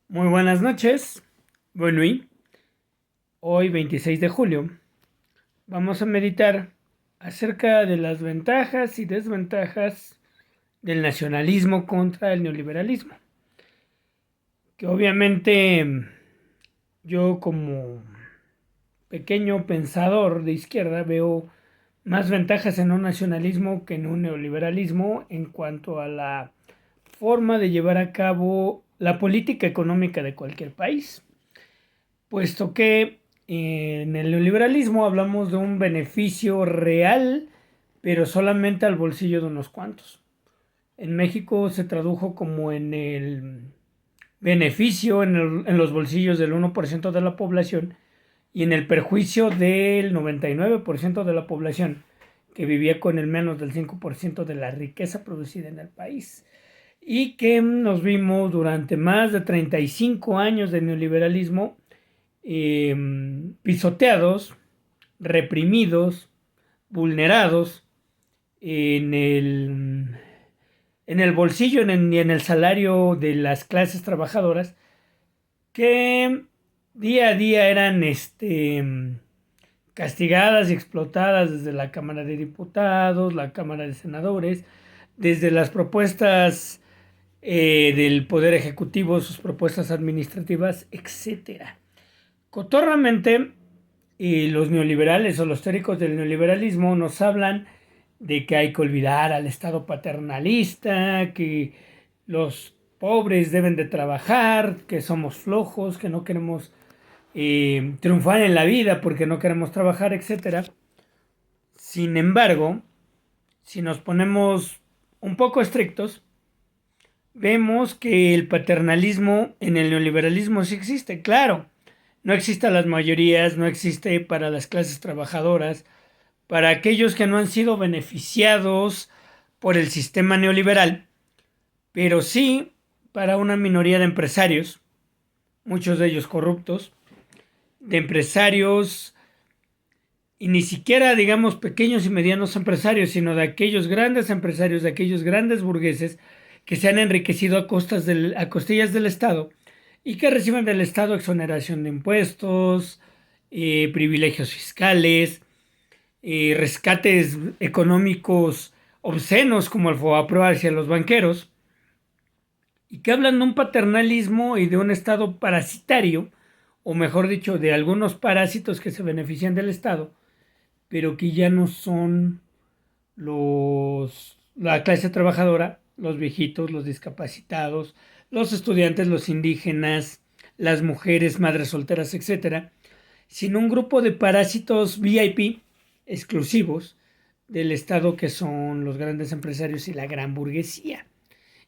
Muy buenas noches. Bueno, y hoy 26 de julio vamos a meditar acerca de las ventajas y desventajas del nacionalismo contra el neoliberalismo. Que obviamente yo como pequeño pensador de izquierda veo más ventajas en un nacionalismo que en un neoliberalismo en cuanto a la forma de llevar a cabo la política económica de cualquier país. Puesto que en el neoliberalismo hablamos de un beneficio real, pero solamente al bolsillo de unos cuantos. En México se tradujo como en el beneficio en los bolsillos del 1% de la población y en el perjuicio del 99% de la población que vivía con el menos del 5% de la riqueza producida en el país. Y que nos vimos durante más de 35 años de neoliberalismo pisoteados, reprimidos, vulnerados en el bolsillo y en el salario de las clases trabajadoras que día a día eran castigadas y explotadas desde la Cámara de Diputados, la Cámara de Senadores, desde las propuestas del Poder Ejecutivo, sus propuestas administrativas, etcétera. Cotorramente, y los neoliberales o los teóricos del neoliberalismo nos hablan de que hay que olvidar al Estado paternalista, que los pobres deben de trabajar, que somos flojos, que no queremos triunfar en la vida porque no queremos trabajar, etcétera. Sin embargo, si nos ponemos un poco estrictos, vemos que el paternalismo en el neoliberalismo sí existe, claro. No existe a las mayorías, no existe para las clases trabajadoras, para aquellos que no han sido beneficiados por el sistema neoliberal, pero sí para una minoría de empresarios, muchos de ellos corruptos, de empresarios y ni siquiera digamos pequeños y medianos empresarios, sino de aquellos grandes empresarios, de aquellos grandes burgueses que se han enriquecido a costillas del Estado y que reciben del Estado exoneración de impuestos, privilegios fiscales, rescates económicos obscenos como el FOBAPROA hacia los banqueros, y que hablan de un paternalismo y de un Estado parasitario, o mejor dicho, de algunos parásitos que se benefician del Estado, pero que ya no son la clase trabajadora, los viejitos, los discapacitados, los estudiantes, los indígenas, las mujeres, madres solteras, etcétera, sino un grupo de parásitos VIP exclusivos del Estado que son los grandes empresarios y la gran burguesía.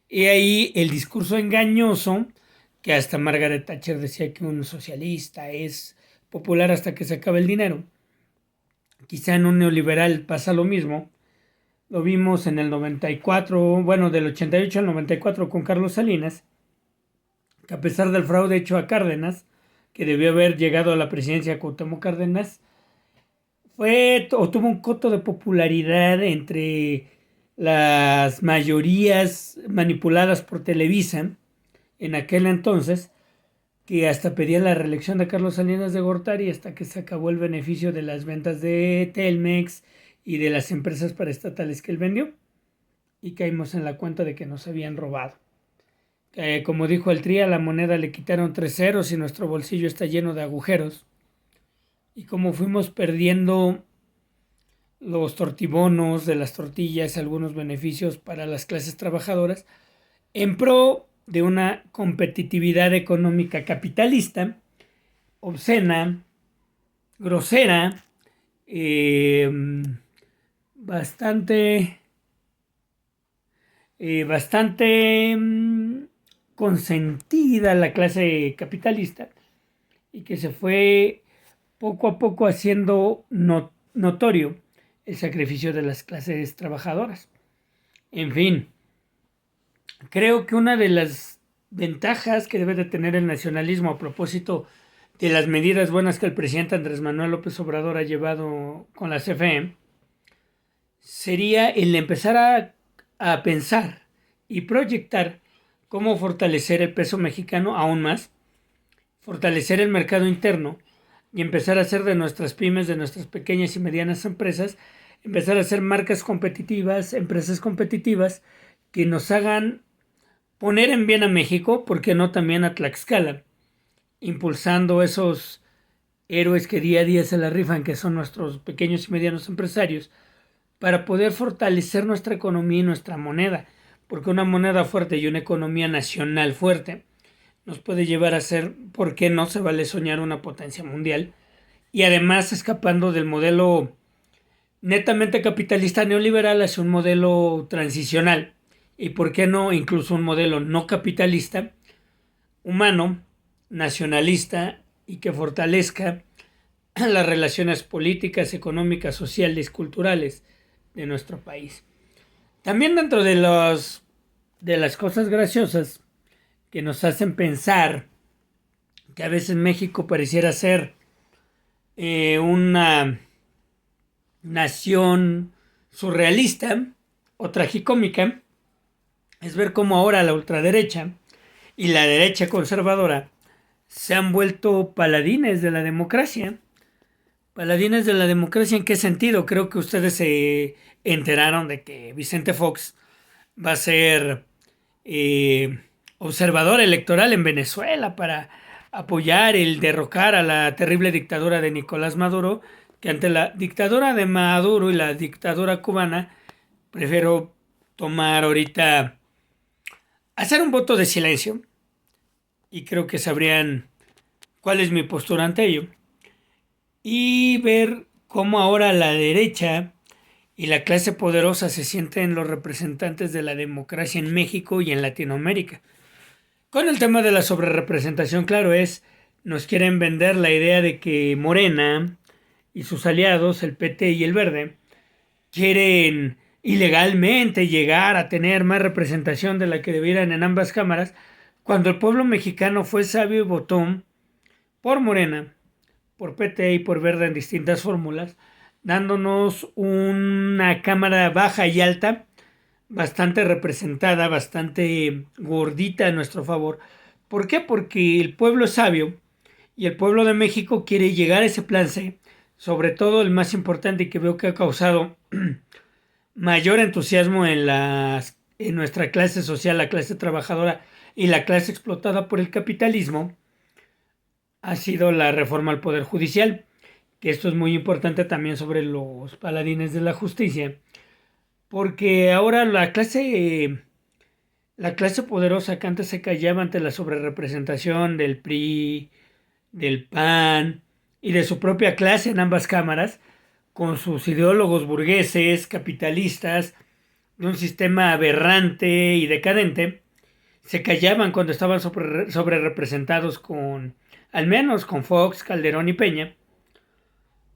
Y ahí el discurso engañoso, que hasta Margaret Thatcher decía que un socialista es popular hasta que se acabe el dinero. Quizá en un neoliberal pasa lo mismo. Lo vimos en el 94, bueno, del 88 al 94 con Carlos Salinas, que a pesar del fraude hecho a Cárdenas, que debió haber llegado a la presidencia Cuauhtémoc Cárdenas, tuvo un coto de popularidad entre las mayorías manipuladas por Televisa en aquel entonces, que hasta pedía la reelección de Carlos Salinas de Gortari hasta que se acabó el beneficio de las ventas de Telmex y de las empresas paraestatales que él vendió, y caímos en la cuenta de que nos habían robado. Como dijo el Tri, a la moneda le quitaron 3 ceros y nuestro bolsillo está lleno de agujeros. Y como fuimos perdiendo los tortibonos de las tortillas, algunos beneficios para las clases trabajadoras, en pro de una competitividad económica capitalista, obscena, grosera, eh, bastante, bastante consentida la clase capitalista y que se fue poco a poco haciendo notorio el sacrificio de las clases trabajadoras. En fin, creo que una de las ventajas que debe de tener el nacionalismo a propósito de las medidas buenas que el presidente Andrés Manuel López Obrador ha llevado con la CFE sería el empezar a pensar y proyectar cómo fortalecer el peso mexicano aún más, fortalecer el mercado interno y empezar a hacer de nuestras pymes, de nuestras pequeñas y medianas empresas, empezar a hacer marcas competitivas, empresas competitivas que nos hagan poner en bien a México, ¿por qué no también a Tlaxcala? Impulsando esos héroes que día a día se la rifan, que son nuestros pequeños y medianos empresarios, para poder fortalecer nuestra economía y nuestra moneda, porque una moneda fuerte y una economía nacional fuerte nos puede llevar a ser, ¿por qué no se vale soñar una potencia mundial? Y además escapando del modelo netamente capitalista neoliberal hacia un modelo transicional. Y por qué no incluso un modelo no capitalista, humano, nacionalista y que fortalezca las relaciones políticas, económicas, sociales, culturales de nuestro país. También dentro de las cosas graciosas que nos hacen pensar que a veces México pareciera ser una nación surrealista o tragicómica, es ver cómo ahora la ultraderecha y la derecha conservadora se han vuelto paladines de la democracia. Paladines de la democracia, ¿en qué sentido? Creo que ustedes se enteraron de que Vicente Fox va a ser observador electoral en Venezuela para apoyar el derrocar a la terrible dictadura de Nicolás Maduro, que ante la dictadura de Maduro y la dictadura cubana, prefiero tomar ahorita, hacer un voto de silencio, y creo que sabrían cuál es mi postura ante ello, y ver cómo ahora la derecha y la clase poderosa se sienten los representantes de la democracia en México y en Latinoamérica. Con el tema de la sobrerepresentación, claro, nos quieren vender la idea de que Morena y sus aliados, el PT y el Verde, quieren ilegalmente llegar a tener más representación de la que debieran en ambas cámaras, cuando el pueblo mexicano fue sabio y votó por Morena, por PT y por Verde en distintas fórmulas, dándonos una cámara baja y alta, bastante representada, bastante gordita a nuestro favor. ¿Por qué? Porque el pueblo es sabio y el pueblo de México quiere llegar a ese plan C, sobre todo el más importante y que veo que ha causado mayor entusiasmo en nuestra clase social, la clase trabajadora y la clase explotada por el capitalismo, ha sido la reforma al Poder Judicial, que esto es muy importante también sobre los paladines de la justicia, porque ahora la clase poderosa que antes se callaba ante la sobrerepresentación del PRI, del PAN y de su propia clase en ambas cámaras, con sus ideólogos burgueses, capitalistas, de un sistema aberrante y decadente, se callaban cuando estaban sobre representados al menos con Fox, Calderón y Peña,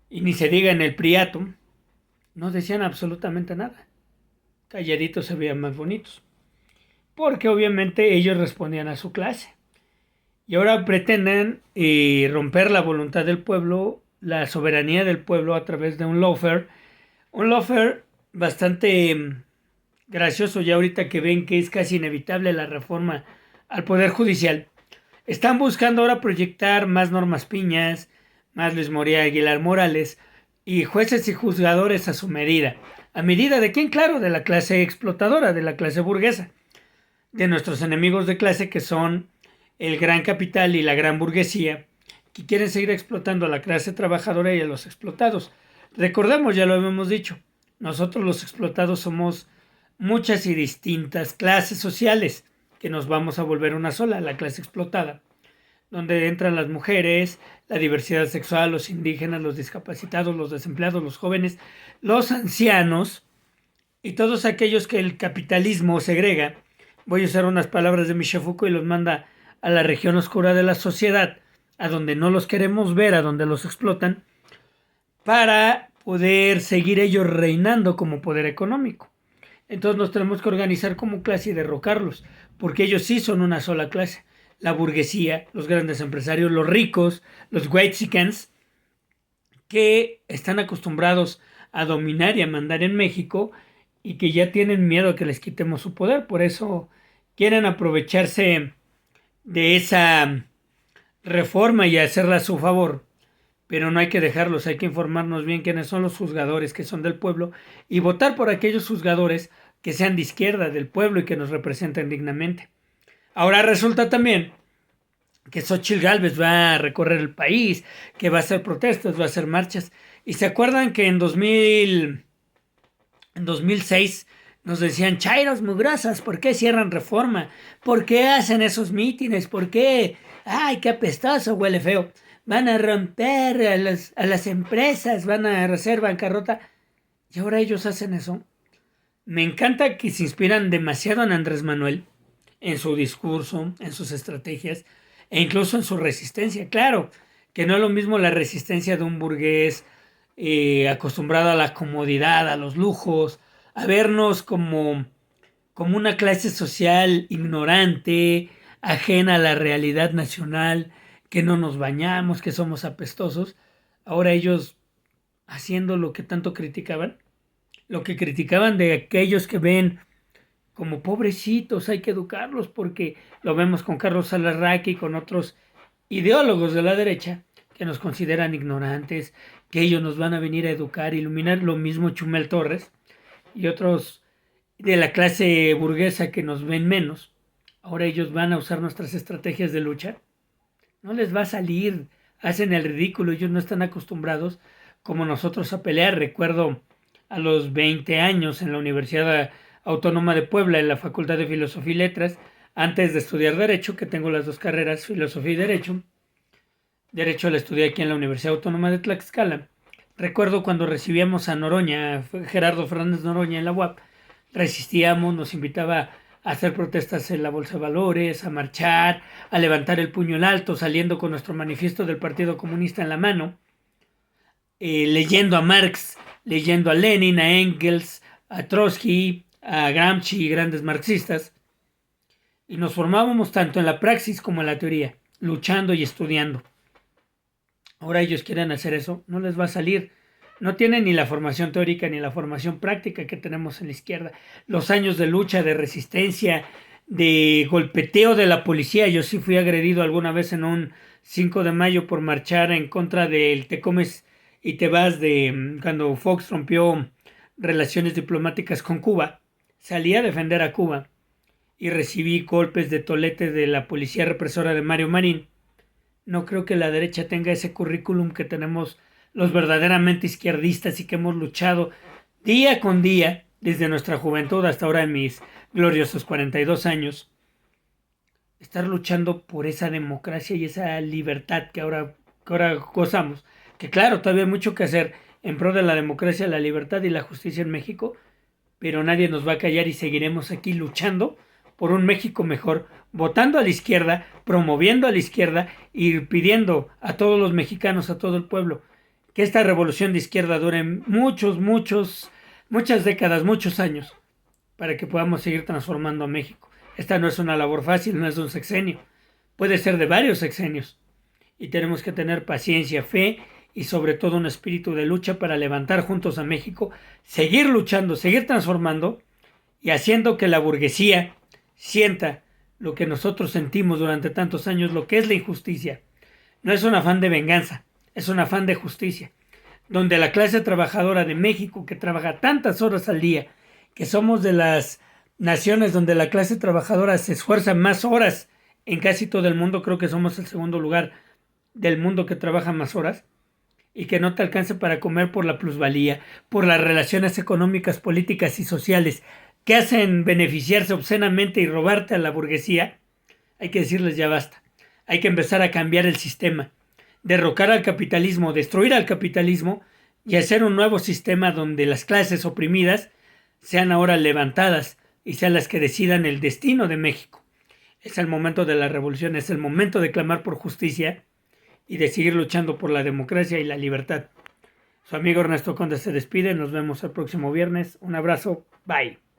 y ni se diga en el Priato, no decían absolutamente nada. Calladitos se veían más bonitos, porque obviamente ellos respondían a su clase. Y ahora pretenden romper la voluntad del pueblo, la soberanía del pueblo a través de un lawfare. Un lawfare bastante gracioso ya ahorita que ven que es casi inevitable la reforma al Poder Judicial. Están buscando ahora proyectar más normas piñas, más Luis María Aguilar Morales y jueces y juzgadores a su medida. ¿A medida de quién? Claro, de la clase explotadora, de la clase burguesa, de nuestros enemigos de clase que son el gran capital y la gran burguesía, que quieren seguir explotando a la clase trabajadora y a los explotados. Recordemos, ya lo habíamos dicho, nosotros los explotados somos muchas y distintas clases sociales que nos vamos a volver una sola, la clase explotada, donde entran las mujeres, la diversidad sexual, los indígenas, los discapacitados, los desempleados, los jóvenes, los ancianos y todos aquellos que el capitalismo segrega. Voy a usar unas palabras de Michel Foucault y los manda a la región oscura de la sociedad, a donde no los queremos ver, a donde los explotan, para poder seguir ellos reinando como poder económico. Entonces nos tenemos que organizar como clase y derrocarlos, porque ellos sí son una sola clase. La burguesía, los grandes empresarios, los ricos, los whitexicans, que están acostumbrados a dominar y a mandar en México y que ya tienen miedo a que les quitemos su poder. Por eso quieren aprovecharse de esa reforma y hacerla a su favor, pero no hay que dejarlos, hay que informarnos bien quiénes son los juzgadores que son del pueblo y votar por aquellos juzgadores que sean de izquierda del pueblo y que nos representen dignamente. Ahora resulta también que Xóchitl Gálvez va a recorrer el país, que va a hacer protestas, va a hacer marchas. Y se acuerdan que en 2006 nos decían, chairos mugrosas, ¿por qué cierran Reforma? ¿Por qué hacen esos mítines? ¿Por qué? ¡Ay, qué apestoso, huele feo! Van a romper a las empresas, van a hacer bancarrota. Y ahora ellos hacen eso. Me encanta que se inspiran demasiado en Andrés Manuel, en su discurso, en sus estrategias e incluso en su resistencia. Claro, que no es lo mismo la resistencia de un burgués acostumbrado a la comodidad, a los lujos, a vernos como una clase social ignorante, ajena a la realidad nacional, que no nos bañamos, que somos apestosos. Ahora ellos haciendo lo que tanto criticaban, lo que criticaban de aquellos que ven como pobrecitos, hay que educarlos porque lo vemos con Carlos Salarraqui y con otros ideólogos de la derecha que nos consideran ignorantes, que ellos nos van a venir a educar, iluminar, lo mismo Chumel Torres y otros de la clase burguesa que nos ven menos. Ahora ellos van a usar nuestras estrategias de lucha. No les va a salir, hacen el ridículo, ellos no están acostumbrados como nosotros a pelear. Recuerdo a los 20 años en la Universidad Autónoma de Puebla, en la Facultad de Filosofía y Letras, antes de estudiar Derecho, que tengo las dos carreras, Filosofía y Derecho. Derecho la estudié aquí en la Universidad Autónoma de Tlaxcala. Recuerdo cuando recibíamos a Noroña, Gerardo Fernández Noroña en la UAP, resistíamos, nos invitaba a hacer protestas en la Bolsa de Valores, a marchar, a levantar el puño en alto, saliendo con nuestro manifiesto del Partido Comunista en la mano, leyendo a Marx, leyendo a Lenin, a Engels, a Trotsky, a Gramsci y grandes marxistas. Y nos formábamos tanto en la praxis como en la teoría, luchando y estudiando. Ahora ellos quieren hacer eso, no les va a salir. No tienen ni la formación teórica ni la formación práctica que tenemos en la izquierda. Los años de lucha, de resistencia, de golpeteo de la policía. Yo sí fui agredido alguna vez en un 5 de mayo por marchar en contra del te comes y te vas de cuando Fox rompió relaciones diplomáticas con Cuba. Salí a defender a Cuba y recibí golpes de tolete de la policía represora de Mario Marín. No creo que la derecha tenga ese currículum que tenemos los verdaderamente izquierdistas y que hemos luchado día con día desde nuestra juventud hasta ahora en mis gloriosos 42 años. Estar luchando por esa democracia y esa libertad que ahora gozamos. Que claro, todavía hay mucho que hacer en pro de la democracia, la libertad y la justicia en México, pero nadie nos va a callar y seguiremos aquí luchando por un México mejor, votando a la izquierda, promoviendo a la izquierda y pidiendo a todos los mexicanos, a todo el pueblo, que esta revolución de izquierda dure muchas décadas, muchos años, para que podamos seguir transformando a México. Esta no es una labor fácil, no es de un sexenio, puede ser de varios sexenios. Y tenemos que tener paciencia, fe y sobre todo un espíritu de lucha para levantar juntos a México, seguir luchando, seguir transformando y haciendo que la burguesía sienta lo que nosotros sentimos durante tantos años, lo que es la injusticia. No es un afán de venganza, es un afán de justicia, donde la clase trabajadora de México, que trabaja tantas horas al día, que somos de las naciones donde la clase trabajadora se esfuerza más horas en casi todo el mundo, creo que somos el segundo lugar del mundo que trabaja más horas, y que no te alcance para comer por la plusvalía, por las relaciones económicas, políticas y sociales que hacen beneficiarse obscenamente y robarte a la burguesía, hay que decirles ya basta. Hay que empezar a cambiar el sistema, derrocar al capitalismo, destruir al capitalismo y hacer un nuevo sistema donde las clases oprimidas sean ahora levantadas y sean las que decidan el destino de México. Es el momento de la revolución, es el momento de clamar por justicia y de seguir luchando por la democracia y la libertad. Su amigo Ernesto Conde se despide, nos vemos el próximo viernes. Un abrazo, bye.